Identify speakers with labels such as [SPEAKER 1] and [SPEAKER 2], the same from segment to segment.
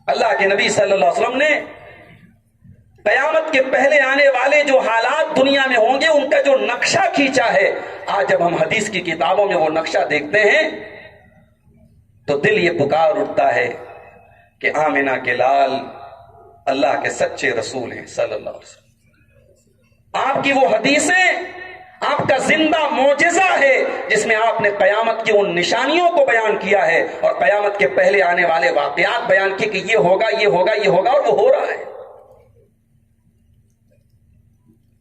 [SPEAKER 1] اللہ کے نبی صلی اللہ علیہ وسلم نے قیامت کے پہلے آنے والے جو حالات دنیا میں ہوں گے ان کا جو نقشہ کھینچا ہے، آج جب ہم حدیث کی کتابوں میں وہ نقشہ دیکھتے ہیں تو دل یہ پکار اٹھتا ہے کہ آمنہ کے لال اللہ کے سچے رسول ہیں صلی اللہ علیہ وسلم۔ آپ کی وہ حدیثیں آپ کا زندہ معجزہ ہے جس میں آپ نے قیامت کی ان نشانیوں کو بیان کیا ہے اور قیامت کے پہلے آنے والے واقعات بیان کیے کہ یہ ہوگا یہ ہوگا یہ ہوگا، اور وہ ہو رہا ہے۔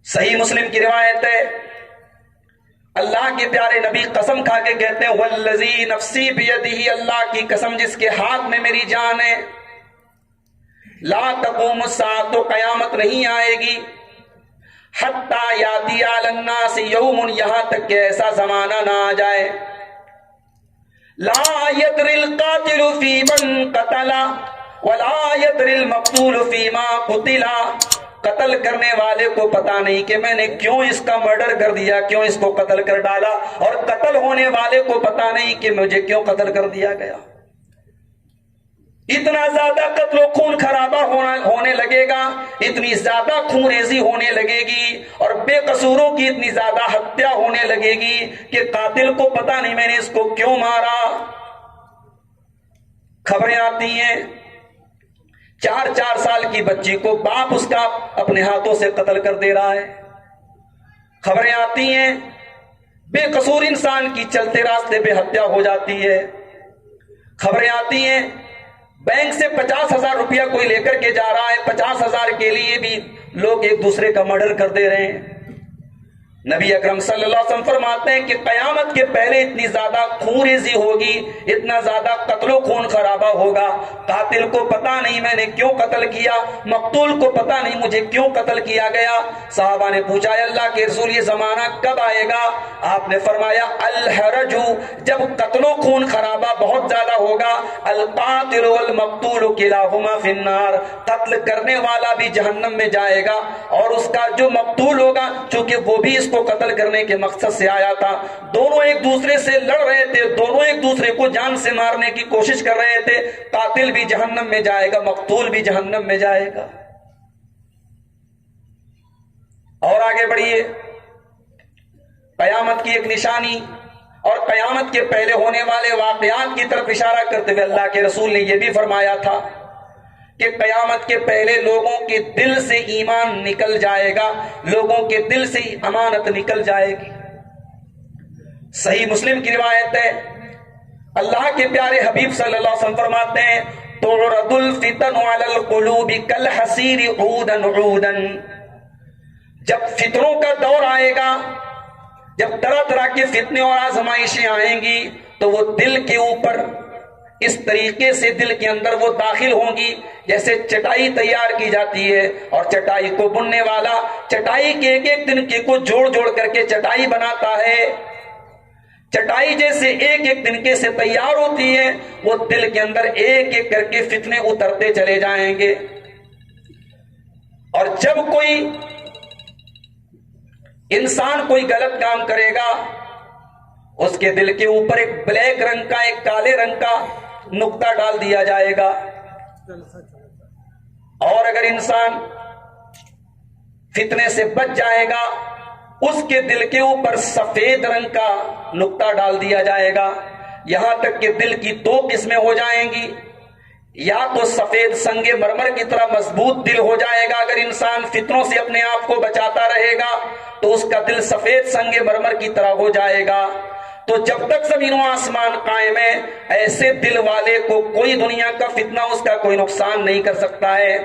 [SPEAKER 1] صحیح مسلم کی روایت ہے، اللہ کے پیارے نبی قسم کھا کے کہتے ہیں والذی نفسی بیدہ، اللہ کی قسم جس کے ہاتھ میں میری جان ہے، لا تقوم الساعۃ، قیامت نہیں آئے گی، حتی یاتی علی الناس یوم، یہاں تک کہ ایسا زمانہ نہ آ جائے، لا یدری القاتل فی من قتل ولا یدری المقتول فی ما قتل، قتل کرنے والے کو پتا نہیں کہ میں نے کیوں اس کا مرڈر کر دیا، کیوں اس کو قتل کر ڈالا، اور قتل ہونے والے کو پتا نہیں کہ مجھے کیوں قتل کر دیا گیا۔ اتنا زیادہ قتل و خون خرابہ ہونے لگے گا، اتنی زیادہ خون ریزی ہونے لگے گی، اور بے قصوروں کی اتنی زیادہ ہتیا ہونے لگے گی کہ قاتل کو پتا نہیں میں نے اس کو کیوں مارا۔ خبریں آتی ہیں 4 سال کی بچی کو باپ اس کا اپنے ہاتھوں سے قتل کر دے رہا ہے۔ خبریں آتی ہیں بے قصور انسان کی چلتے راستے پہ ہتیا ہو جاتی ہے۔ خبریں آتی ہیں بینک سے 50,000 روپیہ کوئی لے کر کے جا رہا ہے، 50,000 کے لیے بھی لوگ ایک دوسرے کا مرڈر کر دے رہے ہیں۔ نبی اکرم صلی اللہ علیہ وسلم فرماتے ہیں کہ قیامت کے پہلے اتنی زیادہ خون ریزی ہوگی، اتنا زیادہ قتل و خون خرابہ ہوگا، قاتل کو پتا نہیں میں نے کیوں قتل کیا، مقتول کو پتا نہیں مجھے کیوں قتل کیا گیا۔ صحابہ نے پوچھا اے اللہ کے رسول یہ زمانہ کب آئے گا؟ آپ نے فرمایا الحرج، جب قتل و خون خرابہ بہت زیادہ ہوگا، القاتل والمقتول کلاہما فی النار، قتل کرنے والا بھی جہنم میں جائے گا اور اس کا جو مقتول ہوگا چونکہ وہ بھی اس کو قتل کرنے کے مقصد سے آیا تھا، دونوں ایک دوسرے سے لڑ رہے تھے، دونوں ایک دوسرے کو جان سے مارنے کی کوشش کر رہے تھے، قاتل بھی جہنم میں جائے گا، مقتول بھی جہنم میں جائے گا۔ اور آگے بڑھیے، قیامت کی ایک نشانی اور قیامت کے پہلے ہونے والے واقعات کی طرف اشارہ کرتے ہوئے اللہ کے رسول نے یہ بھی فرمایا تھا کہ قیامت کے پہلے لوگوں کے دل سے ایمان نکل جائے گا، لوگوں کے دل سے امانت نکل جائے گی۔ صحیح مسلم کی روایت ہے، اللہ کے پیارے حبیب صلی اللہ علیہ وسلم فرماتے ہیں تعرض الفتن علی القلوب کالحصیر عودا عودا، جب فتنوں کا دور آئے گا، جب طرح طرح کے فتنے اور آزمائشیں آئیں گی تو وہ دل کے اوپر اس طریقے سے دل کے اندر وہ داخل ہوں گی جیسے چٹائی تیار کی جاتی ہے اور چٹائی کو بننے والا چٹائی کے ایک ایک تنکے کو جوڑ جوڑ کر کے چٹائی بناتا ہے، چٹائی جیسے ایک ایک تنکے سے تیار ہوتی ہے وہ دل کے اندر ایک ایک کر کے فتنے اترتے چلے جائیں گے۔ اور جب کوئی انسان کوئی غلط کام کرے گا اس کے دل کے اوپر ایک بلیک رنگ کا ایک کالے رنگ کا نقطہ ڈال دیا جائے گا، اور اگر انسان فتنے سے بچ جائے گا اس کے دل کے اوپر سفید رنگ کا نقطہ ڈال دیا جائے گا، یہاں تک کہ دل کی 2 قسمیں ہو جائیں گی، یا تو سفید سنگ مرمر کی طرح مضبوط دل ہو جائے گا، اگر انسان فتنوں سے اپنے آپ کو بچاتا رہے گا تو اس کا دل سفید سنگ مرمر کی طرح ہو جائے گا۔ تو جب تک زمین و آسمان قائم ہے ایسے دل والے کو کوئی دنیا کا فتنہ اس کا کوئی نقصان نہیں کر سکتا ہے،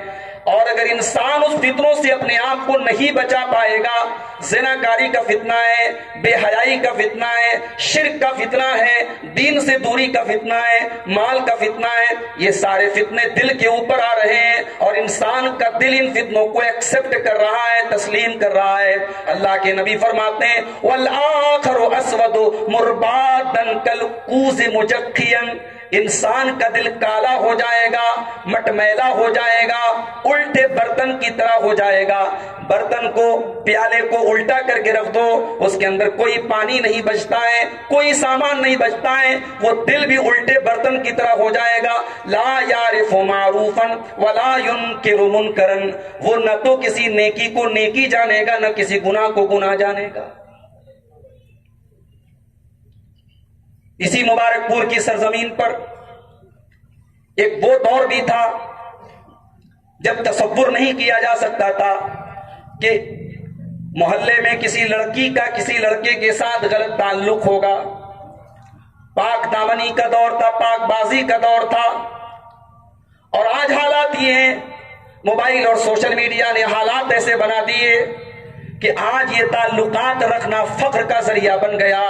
[SPEAKER 1] اور اگر انسان اس فتنوں سے اپنے آپ کو نہیں بچا پائے گا، زناکاری کا فتنہ ہے، بے حیائی کا فتنہ ہے، شرک کا فتنہ ہے، دین سے دوری کا فتنہ ہے، مال کا فتنہ ہے، یہ سارے فتنے دل کے اوپر آ رہے ہیں اور انسان کا دل ان فتنوں کو ایکسپٹ کر رہا ہے، تسلیم کر رہا ہے۔ اللہ کے نبی فرماتے ہیں وَالْآخَرُ أَسْوَدُ مُرْبَادًا كَالْقُوزِ مُجَخِّيًا، انسان کا دل کالا ہو جائے گا، مٹمیلا ہو جائے گا، الٹے برتن کی طرح ہو جائے گا۔ برتن کو، پیالے کو الٹا کر کے رکھ دو، اس کے اندر کوئی پانی نہیں بچتا ہے، کوئی سامان نہیں بچتا ہے، وہ دل بھی الٹے برتن کی طرح ہو جائے گا۔ لا یعرف معروفا ولا ینکر منکرا، وہ نہ تو کسی نیکی کو نیکی جانے گا، نہ کسی گناہ کو گناہ جانے گا۔ اسی مبارک پور کی سرزمین پر ایک وہ دور بھی تھا جب تصور نہیں کیا جا سکتا تھا کہ محلے میں کسی لڑکی کا کسی لڑکے کے ساتھ غلط تعلق ہوگا۔ پاک دامنی کا دور تھا، پاک بازی کا دور تھا، اور آج حالات یہ ہیں، موبائل اور سوشل میڈیا نے حالات ایسے بنا دیے کہ آج یہ تعلقات رکھنا فخر کا ذریعہ بن گیا۔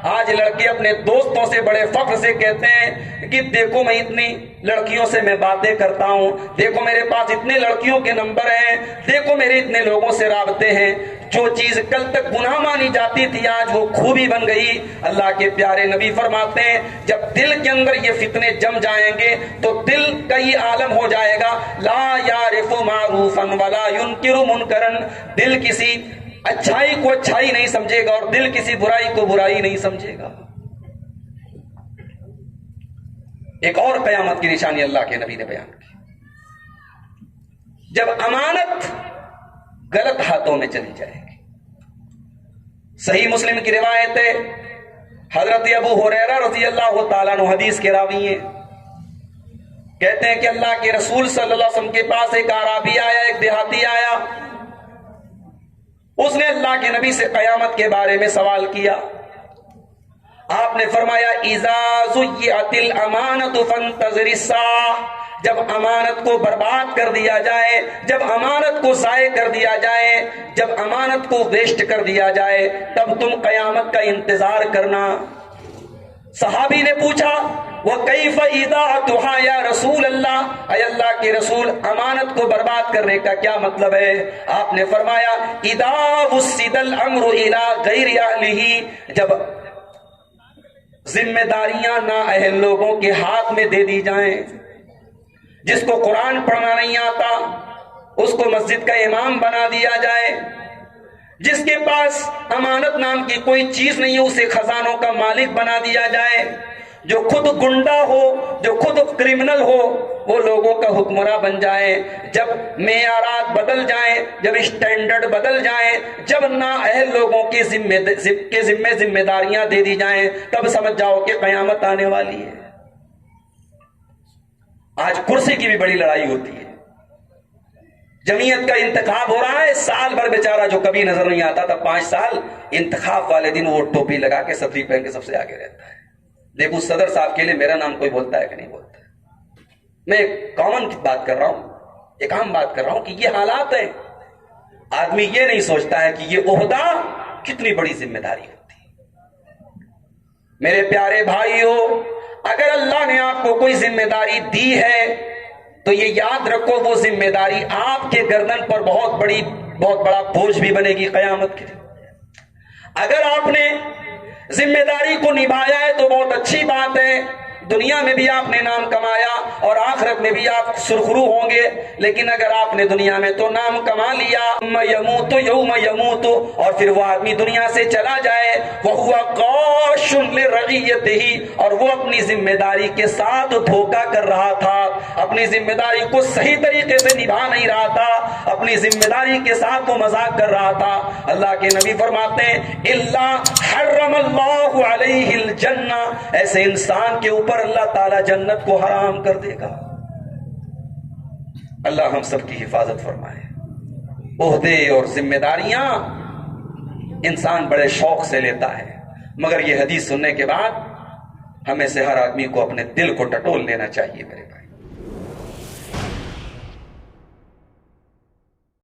[SPEAKER 1] آج لڑکے اپنے دوستوں سے بڑے فخر سے کہتے ہیں کہ دیکھو میں اتنی لڑکیوں سے میں باتیں کرتا ہوں، دیکھو میرے پاس اتنے لڑکیوں کے نمبر ہیں، دیکھو میرے اتنے لوگوں سے رابطے ہیں۔ جو چیز کل تک گناہ مانی جاتی تھی آج وہ خوبی بن گئی۔ اللہ کے پیارے نبی فرماتے ہیں جب دل کے اندر یہ فتنے جم جائیں گے تو دل کا یہ عالم ہو جائے گا، لا یعرف معروفا ولا ینکر منکرا، دل کسی اچھائی کو اچھائی نہیں سمجھے گا اور دل کسی برائی کو برائی نہیں سمجھے گا۔ ایک اور قیامت کی نشانی اللہ کے نبی نے بیان کی، جب امانت غلط ہاتھوں میں چلی جائے گی۔ صحیح مسلم کی روایت ہے، حضرت ابو ہریرہ رضی اللہ تعالیٰ عنہ حدیث کے راوی ہیں، کہتے ہیں کہ اللہ کے رسول صلی اللہ علیہ وسلم کے پاس ایک اعرابی آیا، ایک دیہاتی آیا، اس نے اللہ کے نبی سے قیامت کے بارے میں سوال کیا۔ آپ نے فرمایا اذا ضیعت الامانۃ فانتظر الساعہ، جب امانت کو برباد کر دیا جائے، جب امانت کو ضائع کر دیا جائے، جب امانت کو ویسٹ کر دیا جائے، تب تم قیامت کا انتظار کرنا۔ صحابی نے پوچھا وَكَيْفَ إِذَاعَتُهَا يَا رسول اللہ، اے اللہ کے رسول امانت کو برباد کرنے کا کیا مطلب ہے؟ آپ نے فرمایا اِذَا وُسِّدَ الْأَمْرُ إِلَىٰ غَيْرِ أَهْلِهِ، جب ذمہ داریاں نااہل لوگوں کے ہاتھ میں دے دی جائیں، جس کو قرآن پڑھنا نہیں آتا اس کو مسجد کا امام بنا دیا جائے، جس کے پاس امانت نام کی کوئی چیز نہیں ہے اسے خزانوں کا مالک بنا دیا جائے، جو خود گنڈا ہو، جو خود کرمنل ہو، وہ لوگوں کا حکمراں بن جائے۔ جب معیارات بدل جائیں، جب اسٹینڈرڈ بدل جائیں، جب نااہل لوگوں کے ذمہ داریاں دے دی جائیں، تب سمجھ جاؤ کہ قیامت آنے والی ہے۔ آج کرسی کی بھی بڑی لڑائی ہوتی ہے، جمعیت کا انتخاب ہو رہا ہے، سال بھر بیچارہ جو کبھی نظر نہیں آتا تھا 5 سال انتخاب والے دن وہ ٹوپی لگا کے صدری پہن کے سب سے آگے رہتا ہے۔ دیکھو صدر صاحب کے لیے میرا نام کوئی بولتا ہے کہ نہیں بولتا ہے؟ میں ایک کامن بات کر رہا ہوں، ایک عام بات کر رہا ہوں کہ یہ حالات ہیں۔ آدمی یہ نہیں سوچتا ہے کہ یہ عہدہ کتنی بڑی ذمہ داری ہوتی ہے۔ میرے پیارے بھائیو، اگر اللہ نے آپ کو کوئی ذمہ داری دی ہے تو یہ یاد رکھو وہ ذمہ داری آپ کے گردن پر بہت بڑا بوجھ بھی بنے گی قیامت کے دن۔ اگر آپ نے ذمہ داری کو نبھایا ہے تو بہت اچھی بات ہے، دنیا میں بھی آپ نے نام کمایا اور آخرت میں بھی آپ سرخرو ہوں گے، لیکن اگر آپ نے دنیا میں تو نام کما لیا یموت یوم یموت، اور پھر وہ آدمی دنیا سے چلا جائے وَهُوَ غَاشٌ لِرَعِيَّتِهِ، اور وہ اپنی ذمہ داری کے ساتھ دھوکہ کر رہا تھا، اپنی ذمہ داری کو صحیح طریقے سے نبھا نہیں رہا تھا، اپنی ذمہ داری کے ساتھ وہ مذاق کر رہا تھا، اللہ کے نبی فرماتے ہیں الا حرم اللہ علیہ الجنہ، ایسے انسان کے اوپر اللہ تعالی جنت کو حرام کر دے گا۔ اللہ ہم سب کی حفاظت فرمائے۔ عہدے اور ذمہ داریاں انسان بڑے شوق سے لیتا ہے، مگر یہ حدیث سننے کے بعد ہمیں سے ہر آدمی کو اپنے دل کو ٹٹول لینا چاہیے میرے بھائی۔